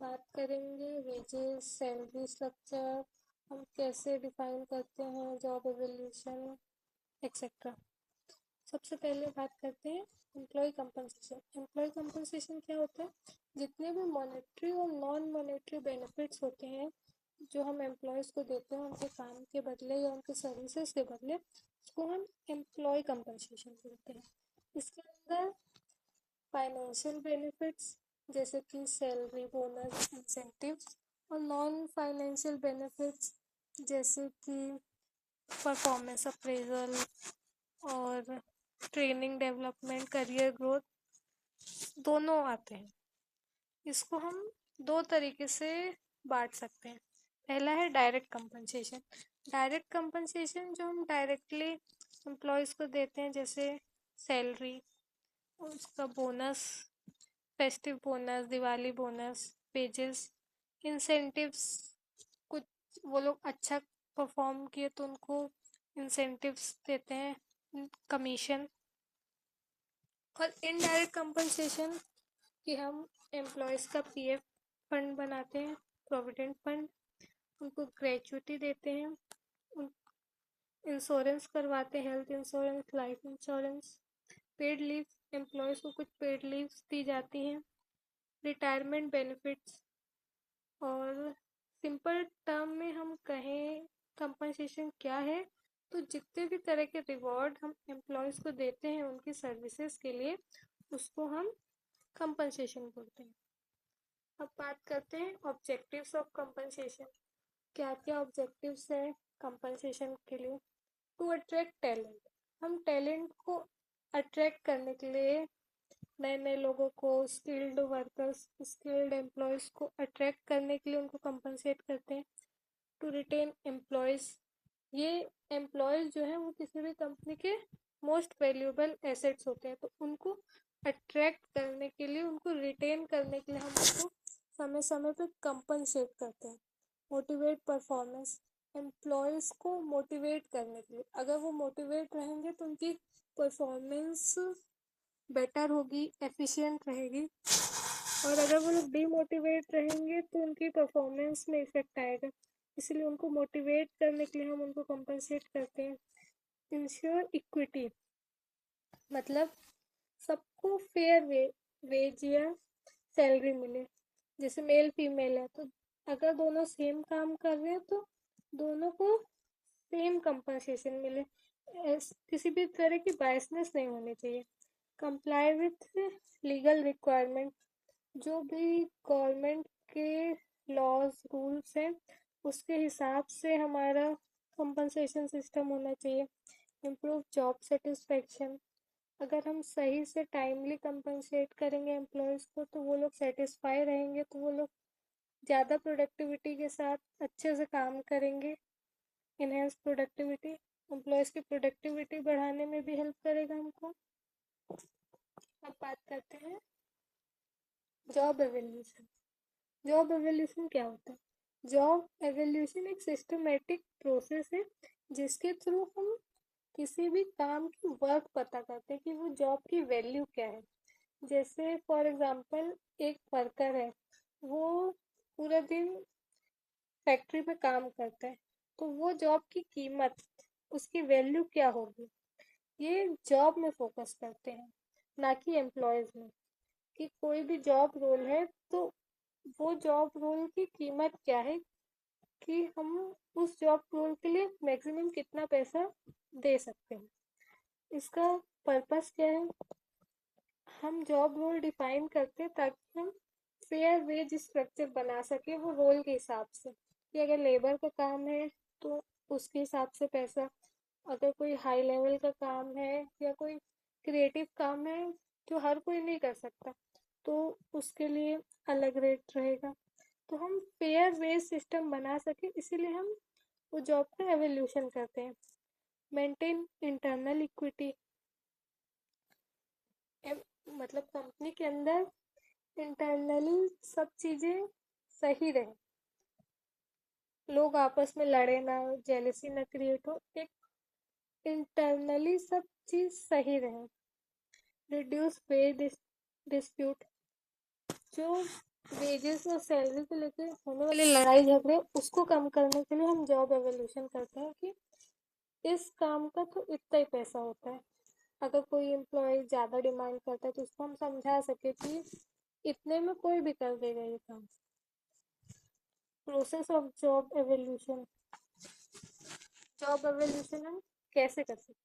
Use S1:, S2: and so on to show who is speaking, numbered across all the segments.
S1: बात करेंगे wages, salary structure, हम कैसे डिफाइन करते हैं जॉब एवोल्यूशन एक्सेट्रा। सबसे पहले बात करते हैं एम्प्लॉय कंपनसेशन। एम्प्लॉय कंपनसेशन क्या होता है? जितने भी मॉनेटरी और नॉन मॉनेटरी बेनिफिट्स होते हैं जो हम एम्प्लॉयज़ को देते हैं उनके काम के बदले या उनके सर्विसेज के बदले, उसको हम एम्प्लॉय कंपनसेशन बोलते हैं। इसके अंदर फाइनेंशियल बेनिफिट्स जैसे कि सैलरी, बोनस, इंसेंटिव्स, और नॉन फाइनेंशियल बेनिफिट्स जैसे कि परफॉर्मेंस अप्रेजल और ट्रेनिंग डेवलपमेंट, करियर ग्रोथ, दोनों आते हैं। इसको हम दो तरीके से बांट सकते हैं। पहला है डायरेक्ट कंपनसेशन। डायरेक्ट कंपनसेशन जो हम डायरेक्टली एम्प्लॉयज़ को देते हैं, जैसे सैलरी, उसका bonus, festive bonus, Diwali bonus, wages, incentives, कुछ वो लोग अच्छा परफॉर्म किए तो उनको इंसेंटिव्स देते हैं, कमीशन। और इनडायरेक्ट कंपनसेशन कि हम एम्प्लॉयज़ का पीएफ फंड बनाते हैं, प्रोविडेंट फंड, उनको ग्रेचुटी देते हैं, उन इंश्योरेंस करवाते हैं, health insurance, life insurance, paid leave, employees को कुछ पेड लीव्स दी जाती हैं, रिटायरमेंट बेनिफिट्स। और सिंपल टर्म में हम कहें कंपनसेशन क्या है, तो जितने भी तरह के रिवॉर्ड हम एम्प्लॉयज़ को देते हैं उनकी सर्विसेज के लिए, उसको हम कंपनसेशन बोलते हैं। अब बात करते हैं ऑब्जेक्टिव्स ऑफ कंपनसेशन। क्या क्या ऑब्जेक्टिव्स हैं कंपनसेशन के लिए? टू अट्रैक्ट टैलेंट, हम टैलेंट को अट्रैक्ट करने के लिए, नए नए लोगों को, स्किल्ड वर्कर्स, स्किल्ड एम्प्लॉयज़ को अट्रैक्ट करने के लिए उनको कंपनसेट करते हैं। टू रिटेन एम्प्लॉयज़, ये एम्प्लॉयज़ जो है वो किसी भी कंपनी के मोस्ट वैल्यूएबल एसेट्स होते हैं, तो उनको अट्रैक्ट करने के लिए, उनको रिटेन करने के लिए हम उनको समय समय पे कंपनसेट करते हैं। मोटिवेट परफॉर्मेंस, एम्प्लॉयज़ को मोटिवेट करने के लिए, अगर वो मोटिवेट रहेंगे तो उनकी परफॉर्मेंस बेटर होगी, एफिशिएंट रहेगी। और अगर वो लोग डीमोटिवेट रहेंगे तो उनकी परफॉर्मेंस में इफेक्ट आएगा, इसलिए उनको मोटिवेट करने के लिए हम उनको कंपनसेट करते हैं। इंश्योर इक्विटी, मतलब सबको फेयर वेज या सैलरी मिले। जैसे मेल फीमेल है तो अगर दोनों सेम काम कर रहे हैं तो दोनों को सेम कंपनसेशन मिले। किसी भी तरह की बायसनेस नहीं होनी चाहिए। कंप्लाई विथ लीगल रिक्वायरमेंट, जो भी गवर्नमेंट के लॉज रूल्स हैं उसके हिसाब से हमारा कंपनसेशन सिस्टम होना चाहिए। इम्प्रूव जॉब सेटिस्फेक्शन, अगर हम सही से टाइमली कंपनसेट करेंगे एम्प्लॉयज़ को तो वो लोग सेटिस्फाई रहेंगे, तो वो लोग ज़्यादा प्रोडक्टिविटी के साथ अच्छे से काम करेंगे। इनहेंस प्रोडक्टिविटी, एम्प्लॉयज़ की प्रोडक्टिविटी बढ़ाने में भी हेल्प करेगा हमको। अब बात करते हैं जॉब एवोल्यूशन। जॉब एवोल्यूशन क्या होता है? जॉब एवोल्यूशन एक सिस्टमेटिक प्रोसेस है जिसके थ्रू हम किसी भी काम की वर्क पता करते हैं कि वो जॉब की वैल्यू क्या है। जैसे फॉर एग्जांपल एक वर्कर है, वो पूरा दिन फैक्ट्री में काम करता है, तो वो जॉब की कीमत, उसकी वैल्यू क्या होगी, ये जॉब में फोकस करते हैं, ना कि एम्प्लॉयज़ में। कि कोई भी जॉब रोल है तो वो जॉब रोल की कीमत क्या है, कि हम उस जॉब रोल के लिए मैक्सिमम कितना पैसा दे सकते हैं। इसका पर्पस क्या है? हम जॉब रोल डिफाइन करते हैं ताकि हम फेयर वेज स्ट्रक्चर बना सके वो रोल के हिसाब से, कि अगर लेबर का काम है तो उसके हिसाब से पैसा, अगर कोई हाई लेवल का काम है या कोई क्रिएटिव काम है जो हर कोई नहीं कर सकता तो उसके लिए अलग रेट रहेगा। तो हम फेयर वेज सिस्टम बना सके इसीलिए हम वो जॉब का एवोल्यूशन करते हैं। मेंटेन इंटरनल इक्विटी, मतलब कंपनी के अंदर इंटरनली सब चीज़ें सही रहे, लोग आपस में लड़े ना, जेलसी ना क्रिएट हो, एक इंटरनली सब चीज़ सही रहे। रिड्यूस पे डिस्प्यूट, जो वेजेस और सैलरी को लेके होने वाली लड़ाई झगड़े उसको कम करने के लिए हम जॉब एवोल्यूशन करते हैं कि इस काम का तो इतना ही पैसा होता है। अगर कोई एम्प्लॉय ज़्यादा डिमांड करता है तो उसको हम समझा सके कि इतने में कोई भी कर देगा ये काम। Process of job evolution. Job evolution हम कैसे कर सकते हैं?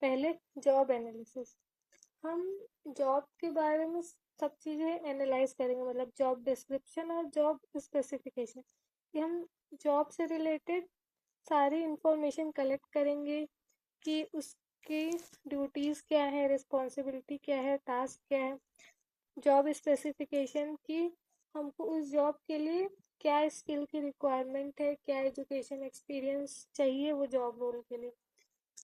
S1: पहले जॉब एनालिसिस। हम जॉब के बारे में सब चीज़ें एनालाइज करेंगे, मतलब जॉब डिस्क्रिप्शन और जॉब स्पेसिफिकेशन, कि हम जॉब से रिलेटेड सारी इंफॉर्मेशन कलेक्ट करेंगे कि उसकी ड्यूटीज़ क्या है, रिस्पॉन्सिबिलिटी क्या है, टास्क क्या है। जॉब स्पेसिफिकेशन की हमको उस जॉब के लिए क्या स्किल की रिक्वायरमेंट है, क्या एजुकेशन एक्सपीरियंस चाहिए वो जॉब रोल के लिए।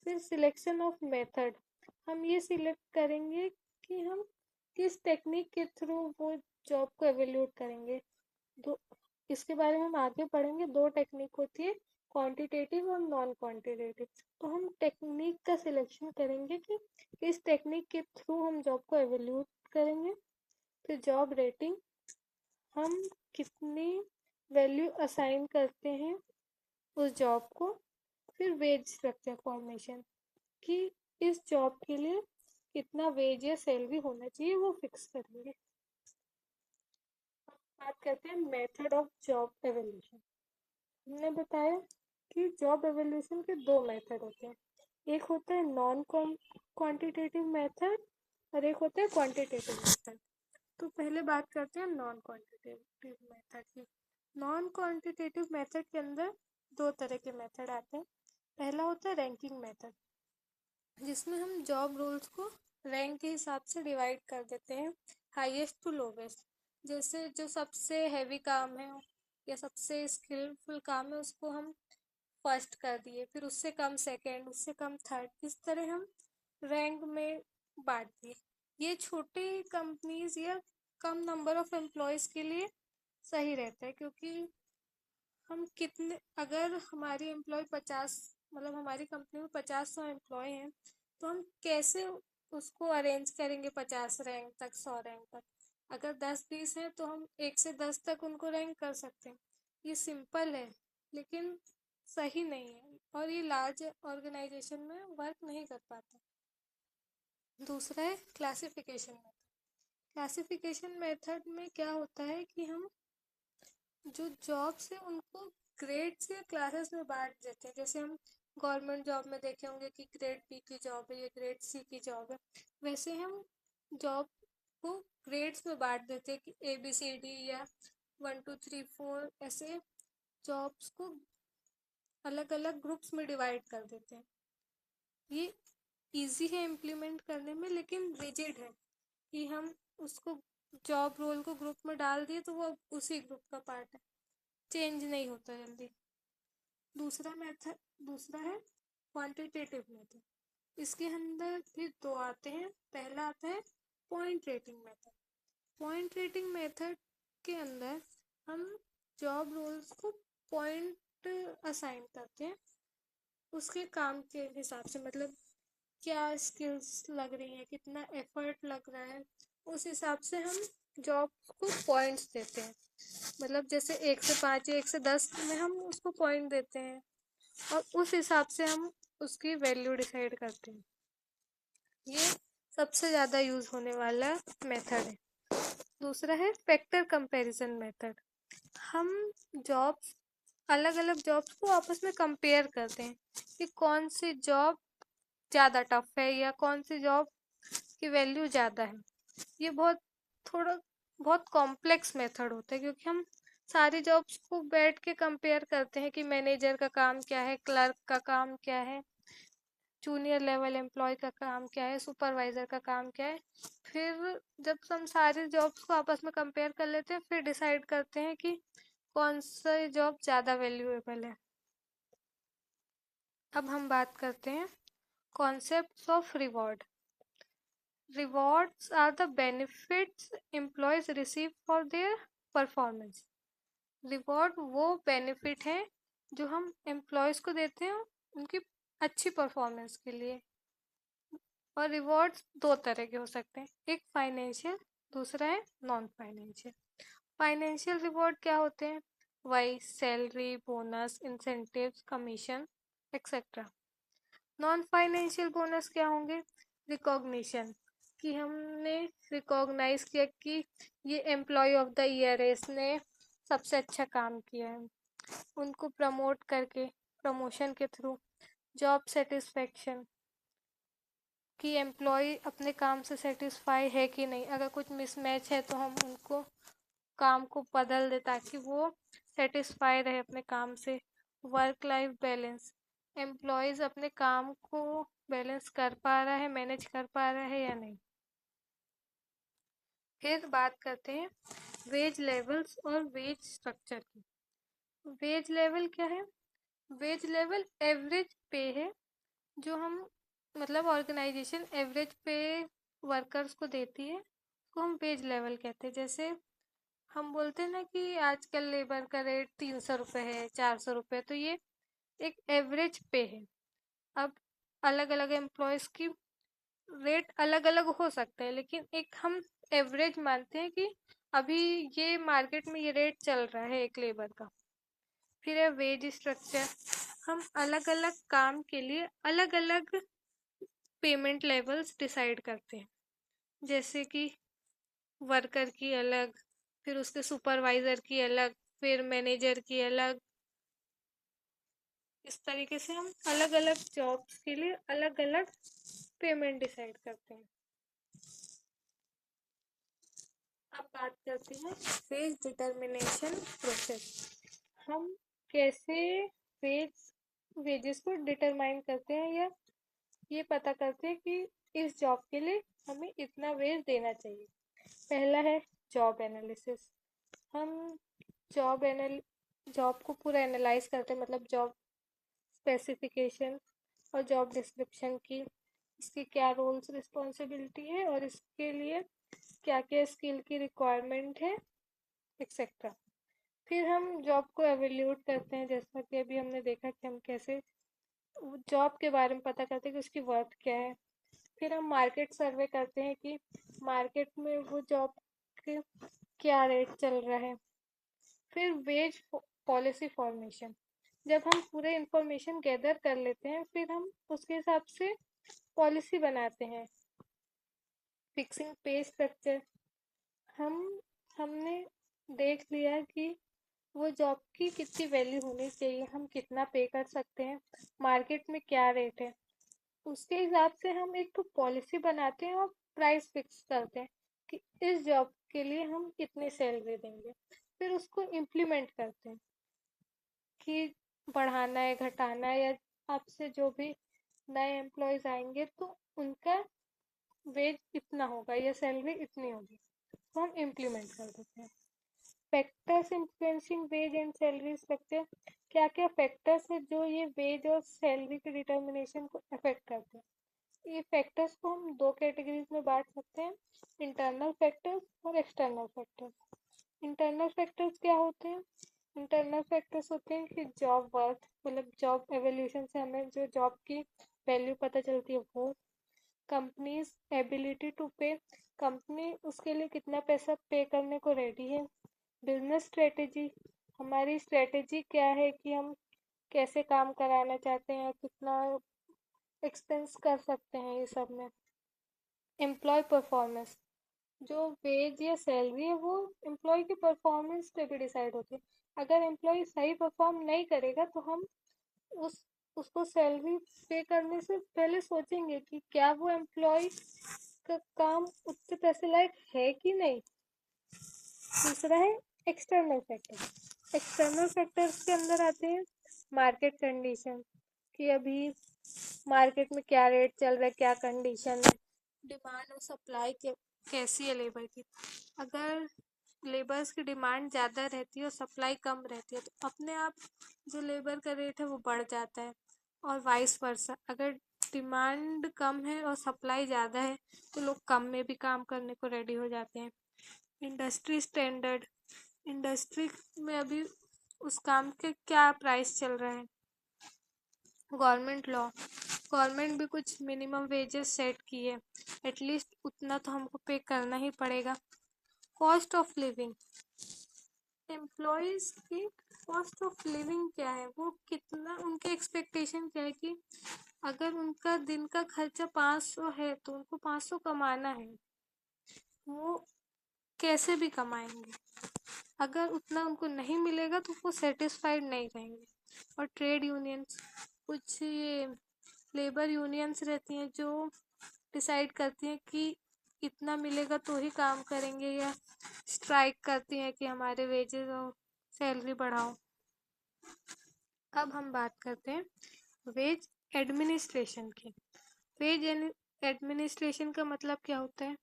S1: फिर सिलेक्शन ऑफ मेथड। हम ये सिलेक्ट करेंगे कि हम किस टेक्निक के थ्रू वो जॉब को एवेल्यूट करेंगे। दो इसके बारे में हम आगे पढ़ेंगे। दो टेक्निक होती है, क्वांटिटेटिव और नॉन क्वांटिटेटिव। तो हम टेक्निक का सिलेक्शन करेंगे कि किस टेक्निक के थ्रू हम जॉब को एवेल्यूट करेंगे। फिर जॉब रेटिंग, हम कितनी वैल्यू असाइन करते हैं उस जॉब को। फिर वेज रखते हैं फॉर्मेशन, कि इस जॉब के लिए कितना वेज या सैलरी होना चाहिए वो फिक्स करेंगे। बात करते हैं मेथड ऑफ जॉब एवोल्यूशन। हमने बताया कि जॉब एवोल्यूशन के दो मेथड होते हैं, एक होता है नॉन क्वांटिटेटिव मेथड और एक होता है क्वांटिटेटिव मेथड। तो पहले बात करते हैं नॉन क्वांटिटेटिव मेथड की। नॉन क्वांटिटेटिव मेथड के अंदर दो तरह के मेथड आते हैं। पहला होता है रैंकिंग मेथड, जिसमें हम जॉब रोल्स को रैंक के हिसाब से डिवाइड कर देते हैं, हाईएस्ट टू लोवेस्ट। जैसे जो सबसे हैवी काम है या सबसे स्किलफुल काम है उसको हम फर्स्ट कर दिए, फिर उससे कम सेकंड, उससे कम थर्ड, इस तरह हम रैंक में बांट दिए। ये छोटी कंपनीज या कम नंबर ऑफ एम्प्लॉयज़ के लिए सही रहता है, क्योंकि हम कितने, अगर हमारी एम्प्लॉय 50, मतलब हमारी कंपनी में 50-100 एम्प्लॉय हैं, तो हम कैसे उसको अरेंज करेंगे 50 रैंक तक, 100 रैंक तक। अगर 10-20 हैं तो हम 1 से 10 तक उनको रैंक कर सकते हैं। ये सिंपल है लेकिन सही नहीं है, और ये लार्ज ऑर्गेनाइजेशन में वर्क नहीं कर पाता। दूसरा है क्लासिफिकेशन मेथड। क्लासिफिकेशन मेथड में क्या होता है कि हम जो जॉब्स है उनको ग्रेड्स या क्लासेस में बांट देते हैं। जैसे हम गवर्नमेंट जॉब में देखे होंगे कि ग्रेड बी की जॉब है या ग्रेड सी की जॉब है, वैसे हम जॉब को ग्रेड्स में बांट देते हैं कि ABCD या 1 2 3 4, ऐसे जॉब्स को अलग अलग ग्रुप्स में डिवाइड कर देते हैं। ये इजी है इम्प्लीमेंट करने में, लेकिन रिजिड है कि हम उसको जॉब रोल को ग्रुप में डाल दिए तो वो उसी ग्रुप का पार्ट है, चेंज नहीं होता जल्दी। दूसरा है क्वांटिटेटिव मेथड। इसके अंदर फिर दो आते हैं। पहला आता है point rating method. Point rating method के अंदर हम जॉब रोल्स को पॉइंट असाइन करते हैं उसके काम के हिसाब से, मतलब क्या स्किल्स लग रही हैं, कितना एफर्ट लग रहा है, उस हिसाब से हम जॉब को पॉइंट्स देते हैं। मतलब जैसे 1 से 5 या 1 से 10 में हम उसको पॉइंट देते हैं, और उस हिसाब से हम उसकी वैल्यू डिसाइड करते हैं। ये सबसे ज़्यादा यूज़ होने वाला मेथड है। दूसरा है फैक्टर कंपैरिजन मेथड। हम जॉब्स, अलग अलग जॉब्स को आपस में कंपेयर करते हैं कि कौन सी जॉब ज़्यादा टफ है या कौन सी जॉब की वैल्यू ज़्यादा है। ये थोड़ा बहुत कॉम्प्लेक्स मेथड होता है, क्योंकि हम सारी जॉब्स को बैठ के कंपेयर करते हैं कि मैनेजर का काम क्या है, क्लर्क का काम क्या है, जूनियर लेवल एम्प्लॉय का काम क्या है, सुपरवाइजर का काम क्या है। फिर जब हम सारी जॉब्स को आपस में कंपेयर कर लेते हैं, फिर डिसाइड करते हैं कि कौन सा जॉब ज़्यादा वैल्यूएबल है। अब हम बात करते हैं concepts of reward. Rewards are the benefits employees receive for their performance. Reward वो बेनिफिट है जो हम एम्प्लॉयज़ को देते हैं उनकी अच्छी परफॉर्मेंस के लिए। और रिवॉर्ड्स दो तरह के हो सकते हैं, एक फाइनेंशियल, दूसरा है नॉन फाइनेंशियल। फाइनेंशियल रिवॉर्ड क्या होते हैं? वही salary, bonus, incentives, commission etcetera. Non financial bonus क्या होंगे? रिकॉग्निशन, कि हमने रिकॉग्नाइज किया कि ये एम्प्लॉय ऑफ द ईयर है, इसने सबसे अच्छा काम किया है, उनको प्रमोट करके, प्रमोशन के थ्रू। जॉब सेटिस्फेक्शन, कि एम्प्लॉय अपने काम से सेटिस्फाई है कि नहीं, अगर कुछ मिसमैच है तो हम उनको काम को बदल दें ताकि वो सेटिस्फाई रहे अपने काम से। वर्क लाइफ बैलेंस, एम्प्लॉयज़ अपने काम को बैलेंस कर पा रहा है, मैनेज कर पा रहा है या नहीं। फिर बात करते हैं वेज लेवल्स और वेज स्ट्रक्चर की। वेज लेवल क्या है? वेज लेवल एवरेज पे है, जो हम मतलब ऑर्गेनाइजेशन एवरेज पे वर्कर्स को देती है, उसको हम वेज लेवल कहते हैं। जैसे हम बोलते हैं ना कि आजकल लेबर का रेट 300 रुपये है, 400 रुपये, तो ये एक एवरेज पे है। अब अलग अलग एम्प्लॉयज़ की रेट अलग अलग हो सकता है, लेकिन एक हम एवरेज मानते हैं कि अभी ये मार्केट में ये रेट चल रहा है एक लेबर का। फिर है वेज स्ट्रक्चर, हम अलग अलग काम के लिए अलग अलग पेमेंट लेवल्स डिसाइड करते हैं। जैसे कि वर्कर की अलग, फिर उसके सुपरवाइज़र की अलग, फिर मैनेजर की अलग। इस तरीके से हम अलग अलग जॉब्स के लिए अलग अलग पेमेंट डिसाइड करते हैं। अब बात करते हैं वेज डिटर्मिनेशन प्रोसेस। हम कैसे वेजेस को डिटरमाइन करते हैं, या ये पता करते हैं कि इस जॉब के लिए हमें इतना वेज देना चाहिए। पहला है जॉब एनालिसिस। हम जॉब एनाल जॉब को पूरा एनालाइज करते हैं, मतलब जॉब स्पेसिफिकेशन और जॉब डिस्क्रिप्शन की, इसकी क्या रोल्स रिस्पॉन्सिबिलिटी है और इसके लिए क्या क्या स्किल की रिक्वायरमेंट है एक्सेट्रा। फिर हम जॉब को एवेल्यूट करते हैं, जैसा कि अभी हमने देखा कि हम कैसे जॉब के बारे में पता करते हैं कि उसकी वर्थ क्या है। फिर हम मार्केट सर्वे करते हैं कि मार्केट में वो जॉब के क्या रेट चल रहा है। फिर वेज पॉलिसी फॉर्मेशन, जब हम पूरे इंफॉर्मेशन गैदर कर लेते हैं फिर हम उसके हिसाब से पॉलिसी बनाते हैं। फिक्सिंग पे स्ट्रक्चर, हम हमने देख लिया कि वो जॉब की कितनी वैल्यू होनी चाहिए, हम कितना पे कर सकते हैं, मार्केट में क्या रेट है, उसके हिसाब से हम एक तो पॉलिसी बनाते हैं और प्राइस फिक्स करते हैं कि इस जॉब के लिए हम कितनी सैलरी देंगे। फिर उसको इम्प्लीमेंट करते हैं कि बढ़ाना है, घटाना है, या आपसे जो भी नए एम्प्लॉयज़ आएंगे तो उनका वेज इतना होगा या सैलरी इतनी होगी, तो हम इम्प्लीमेंट कर देते हैं। Factors influencing wage and salary structure, क्या क्या फैक्टर्स है जो ये वेज और सैलरी के डिटर्मिनेशन को अफेक्ट करते हैं। ये फैक्टर्स को हम दो कैटेगरीज में बांट सकते हैं, इंटरनल फैक्टर्स और एक्सटर्नल फैक्टर्स। इंटरनल फैक्टर्स क्या होते हैं? इंटरनल फैक्टर्स होते हैं कि जॉब वर्थ, मतलब जॉब एवोल्यूशन से हमें जो जॉब की वैल्यू पता चलती है वो। कंपनीज एबिलिटी टू पे, कंपनी उसके लिए कितना पैसा पे करने को रेडी है। बिजनेस स्ट्रेटेजी, हमारी स्ट्रेटेजी क्या है कि हम कैसे काम कराना चाहते हैं, कितना एक्सपेंस कर सकते हैं ये सब में। एम्प्लॉय परफॉर्मेंस, जो वेज या सैलरी है वो एम्प्लॉय की परफॉर्मेंस पे भी डिसाइड होती है। अगर एम्प्लॉय सही परफॉर्म नहीं करेगा तो हम उस उसको सैलरी पे करने से पहले सोचेंगे कि क्या वो एम्प्लॉय का काम उतने पैसे लायक है कि नहीं। दूसरा है एक्सटर्नल फैक्टर। एक्सटर्नल फैक्टर्स के अंदर आते हैं मार्केट कंडीशन, कि अभी मार्केट में क्या रेट चल रहा है, क्या कंडीशन है, डिमांड और सप्लाई कैसी है लेबर की। अगर लेबर्स की डिमांड ज़्यादा रहती है और सप्लाई कम रहती है तो अपने आप जो लेबर का रेट है वो बढ़ जाता है, और वाइस वर्सा। अगर डिमांड कम है और सप्लाई ज़्यादा है तो लोग कम में भी काम करने को रेडी हो जाते हैं। इंडस्ट्री स्टैंडर्ड, इंडस्ट्री में अभी उस काम के क्या प्राइस चल रहा है। गवर्नमेंट लॉ, गवर्नमेंट भी कुछ मिनिमम वेजेस सेट की है, एटलीस्ट उतना तो हमको पे करना ही पड़ेगा। कॉस्ट ऑफ लिविंग, एम्प्लॉयज़ की कॉस्ट ऑफ लिविंग क्या है, वो कितना, उनके एक्सपेक्टेशन क्या है कि अगर उनका दिन का खर्चा 500 है तो उनको 500 कमाना है, वो कैसे भी कमाएंगे। अगर उतना उनको नहीं मिलेगा तो वो सेटिस्फाइड नहीं रहेंगे। और ट्रेड यूनियंस, कुछ ये लेबर यूनियंस रहती हैं जो डिसाइड करती हैं कि इतना मिलेगा तो ही काम करेंगे, या स्ट्राइक करती हैं कि हमारे वेजेस और सैलरी बढ़ाओ। अब हम बात करते हैं वेज एडमिनिस्ट्रेशन की। वेज एडमिनिस्ट्रेशन का मतलब क्या होता है?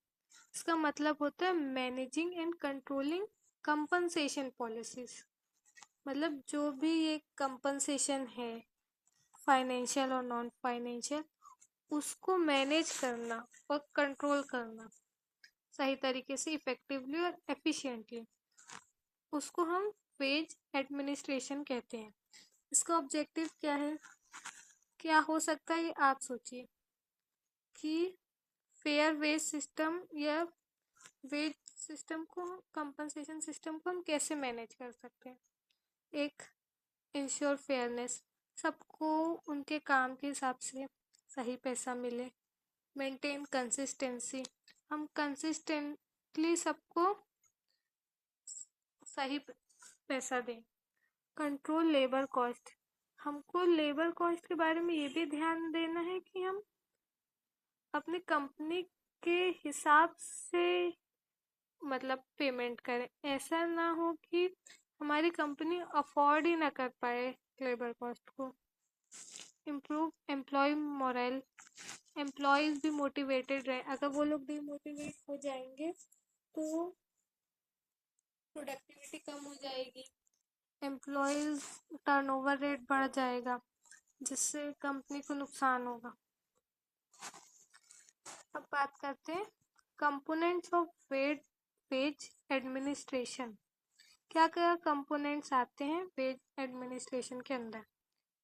S1: इसका मतलब होता है managing and controlling compensation policies. मतलब जो भी ये कंपनसेशन है, फाइनेंशियल और नॉन फाइनेंशियल, उसको मैनेज करना और कंट्रोल करना सही तरीके से, इफेक्टिवली और एफिशिएंटली, उसको हम वेज एडमिनिस्ट्रेशन कहते हैं। इसका ऑब्जेक्टिव क्या है, क्या हो सकता है, ये आप सोचिए कि फेयर वेज सिस्टम या वेज सिस्टम को, कंपनसेशन सिस्टम को हम कैसे मैनेज कर सकते हैं। एक, इंश्योर फेयरनेस, सबको उनके काम के हिसाब से सही पैसा मिले। मेंटेन कंसिस्टेंसी, हम कंसिस्टेंटली सबको सही पैसा दें। कंट्रोल लेबर कॉस्ट, हमको लेबर कॉस्ट के बारे में ये भी ध्यान देना है कि हम अपनी कंपनी के हिसाब से मतलब पेमेंट करें। ऐसा ना हो कि हमारी कंपनी अफोर्ड ही ना कर पाए लेबर कॉस्ट को। इम्प्रूव एम्प्लॉय मोरल, एम्प्लॉयज़ भी मोटिवेटेड रहे। अगर वो लोग डिमोटिवेट हो जाएंगे तो प्रोडक्टिविटी कम हो जाएगी, एम्प्लॉयज़ टर्नओवर रेट बढ़ जाएगा, जिससे कंपनी को नुकसान होगा। अब बात करते हैं कंपोनेंट्स ऑफ वेज एडमिनिस्ट्रेशन। क्या क्या कंपोनेंट्स आते हैं वेज एडमिनिस्ट्रेशन के अंदर?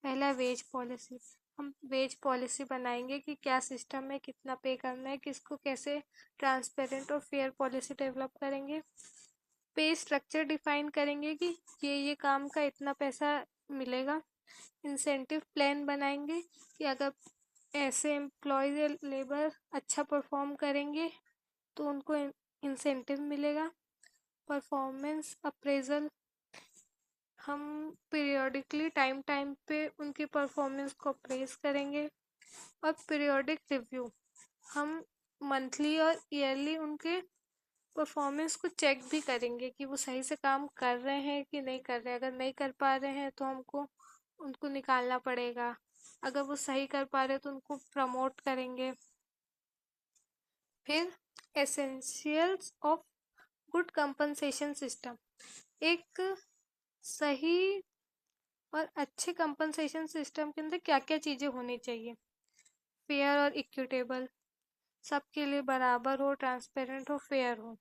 S1: पहला, वेज पॉलिसी। हम वेज पॉलिसी बनाएंगे कि क्या सिस्टम है, कितना पे करना है, किसको कैसे, ट्रांसपेरेंट और फेयर पॉलिसी डेवलप करेंगे। पे स्ट्रक्चर डिफाइन करेंगे कि ये काम का इतना पैसा मिलेगा। इंसेंटिव प्लान बनाएंगे कि अगर ऐसे एम्प्लॉयज या लेबर अच्छा परफॉर्म करेंगे तो उनको इंसेंटिव मिलेगा। परफॉर्मेंस अप्रेजल, हम पीरियोडिकली टाइम टाइम पे उनकी परफॉर्मेंस को अप्रेज करेंगे। और पीरियोडिक रिव्यू, हम मंथली और ईयरली उनके परफॉर्मेंस को चेक भी करेंगे कि वो सही से काम कर रहे हैं कि नहीं कर रहे हैं। अगर नहीं कर पा रहे हैं तो हमको उनको निकालना पड़ेगा, अगर वो सही कर पा रहे हैं तो उनको प्रमोट करेंगे। फिर essentials of good compensation system, एक सही और अच्छे कंपनसेशन सिस्टम के अंदर क्या क्या चीज़ें होनी चाहिए। फेयर और इक्विटेबल, सबके लिए बराबर हो, ट्रांसपेरेंट हो, फेयर हो।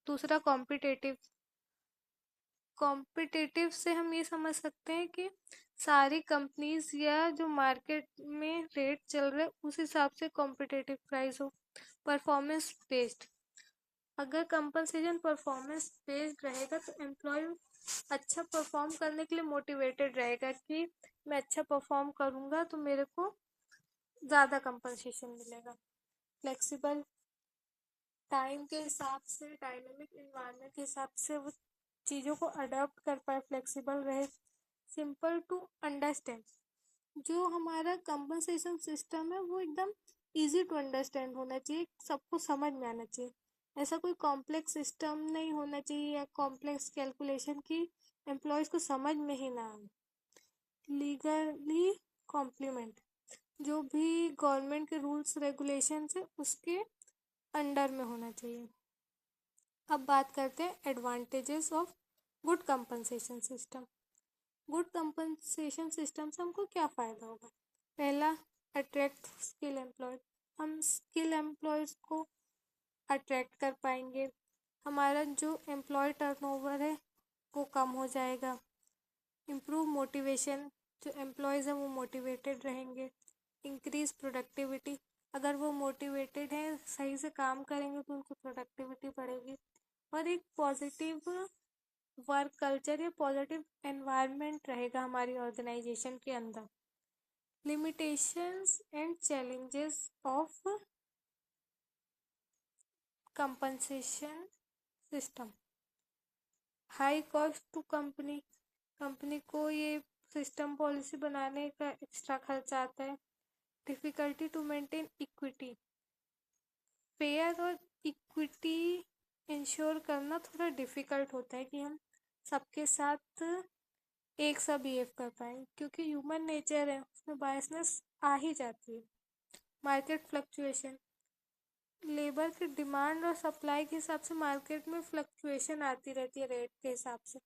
S1: दूसरा, कॉम्पिटिटिव। कॉम्पिटिटिव से हम ये समझ सकते हैं कि सारी कंपनीज या जो मार्केट में रेट चल रहे उस हिसाब से कॉम्पिटिटिव प्राइस हो। परफॉर्मेंस बेस्ड, अगर कंपनसेशन परफॉर्मेंस बेस्ड रहेगा तो एम्प्लॉय अच्छा परफॉर्म करने के लिए मोटिवेटेड रहेगा कि मैं अच्छा परफॉर्म करूँगा तो मेरे को ज़्यादा कंपनसेशन मिलेगा। फ्लेक्सिबल, टाइम के हिसाब से, डायनेमिक इन्वायरमेंट के हिसाब से वो चीज़ों को अडॉप्ट कर पाए, फ्लेक्सिबल रहे। सिंपल टू अंडरस्टैंड, जो हमारा कंपनसेशन सिस्टम है वो एकदम इजी टू अंडरस्टैंड होना चाहिए, सबको समझ में आना चाहिए। ऐसा कोई कॉम्प्लेक्स सिस्टम नहीं होना चाहिए या कॉम्प्लेक्स कैलकुलेशन की एम्प्लॉयज़ को समझ में ही ना आए। लीगली कॉम्प्लीमेंट, जो भी गवर्नमेंट के रूल्स रेगुलेशंस है उसके अंडर में होना चाहिए। अब बात करते हैं advantages of good compensation system. Good compensation system से हमको क्या फ़ायदा होगा? पहला, अट्रैक्ट स्किल एम्प्लॉय, हम स्किल एम्प्लॉयज़ को अट्रैक्ट कर पाएंगे। हमारा जो एम्प्लॉय टर्नओवर है वो कम हो जाएगा। इम्प्रूव मोटिवेशन, जो एम्प्लॉयज़ हैं वो मोटिवेटेड रहेंगे। इंक्रीज प्रोडक्टिविटी, अगर वो मोटिवेटेड हैं, सही से काम करेंगे तो उनको प्रोडक्टिविटी बढ़ेगी। और एक पॉजिटिव वर्क कल्चर या पॉजिटिव एनवायरनमेंट रहेगा हमारी ऑर्गेनाइजेशन के अंदर। Limitations and challenges of compensation system. High cost to company, company को ये सिस्टम पॉलिसी बनाने का एक्स्ट्रा खर्चा आता है। Difficulty to maintain equity, fair और इक्विटी इंश्योर करना थोड़ा डिफ़िकल्ट होता है कि हम सबके साथ एक सा बिहेव कर पाएँ, क्योंकि ह्यूमन नेचर है, उसमें बायसनेस आ ही जाती है। मार्केट फ्लक्चुएशन, लेबर की डिमांड और सप्लाई के हिसाब से मार्केट में फ्लक्चुएशन आती रहती है रेट के हिसाब से,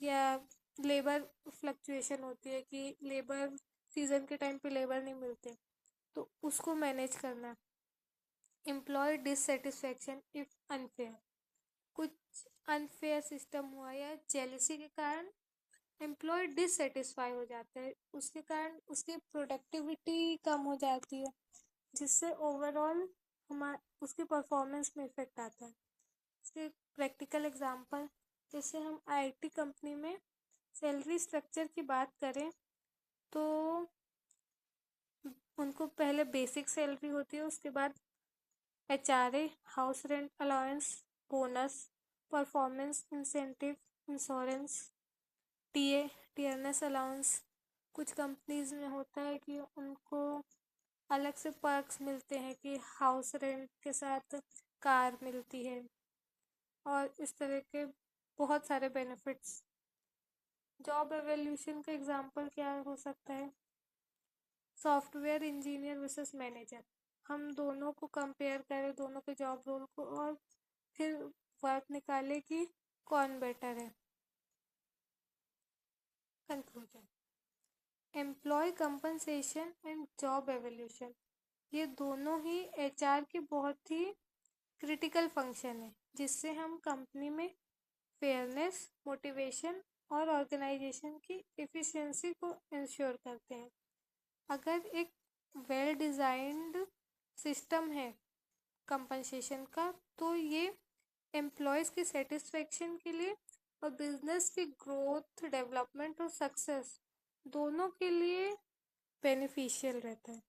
S1: या लेबर फ्लक्चुएशन होती है कि लेबर सीज़न के टाइम पे लेबर नहीं मिलते, तो उसको मैनेज करना। एम्प्लॉय डिससेटिस्फैक्शन इफ अनफेयर, कुछ अनफेयर सिस्टम हुआ या जेलसी के कारण एम्प्लॉय डिससेटिस्फाई हो जाता है, उसके कारण उसकी प्रोडक्टिविटी कम हो जाती है, जिससे ओवरऑल हमारे उसकी परफॉर्मेंस में इफेक्ट आता है। इसके प्रैक्टिकल एग्जांपल, जैसे हम आईटी कंपनी में सैलरी स्ट्रक्चर की बात करें तो उनको पहले बेसिक सैलरी होती है, उसके बाद HRA, house rent allowance, bonus, performance incentive, insurance, TA, TNS allowance. कुछ कंपनीज में होता है कि उनको अलग से पर्क्स मिलते हैं कि हाउस रेंट के साथ कार मिलती है और इस तरह के बहुत सारे बेनिफिट्स। जॉब एवोल्यूशन का एग्जांपल क्या हो सकता है? सॉफ्टवेयर इंजीनियर वर्सेस मैनेजर, हम दोनों को कंपेयर करें, दोनों के जॉब रोल को, और फिर वर्क निकाले कि कौन बेटर है। Conclusion, employee compensation and job evolution, ये दोनों ही एचआर के बहुत ही क्रिटिकल फंक्शन है, जिससे हम कंपनी में फेयरनेस, मोटिवेशन और ऑर्गेनाइजेशन की एफिशिएंसी को इंश्योर करते हैं। अगर एक वेल डिज़ाइंड सिस्टम है कंपनसेशन का, तो ये एम्प्लॉयज़ की सेटिस्फेक्शन के लिए और बिजनेस की ग्रोथ, डेवलपमेंट और सक्सेस दोनों के लिए बेनिफिशियल रहता है।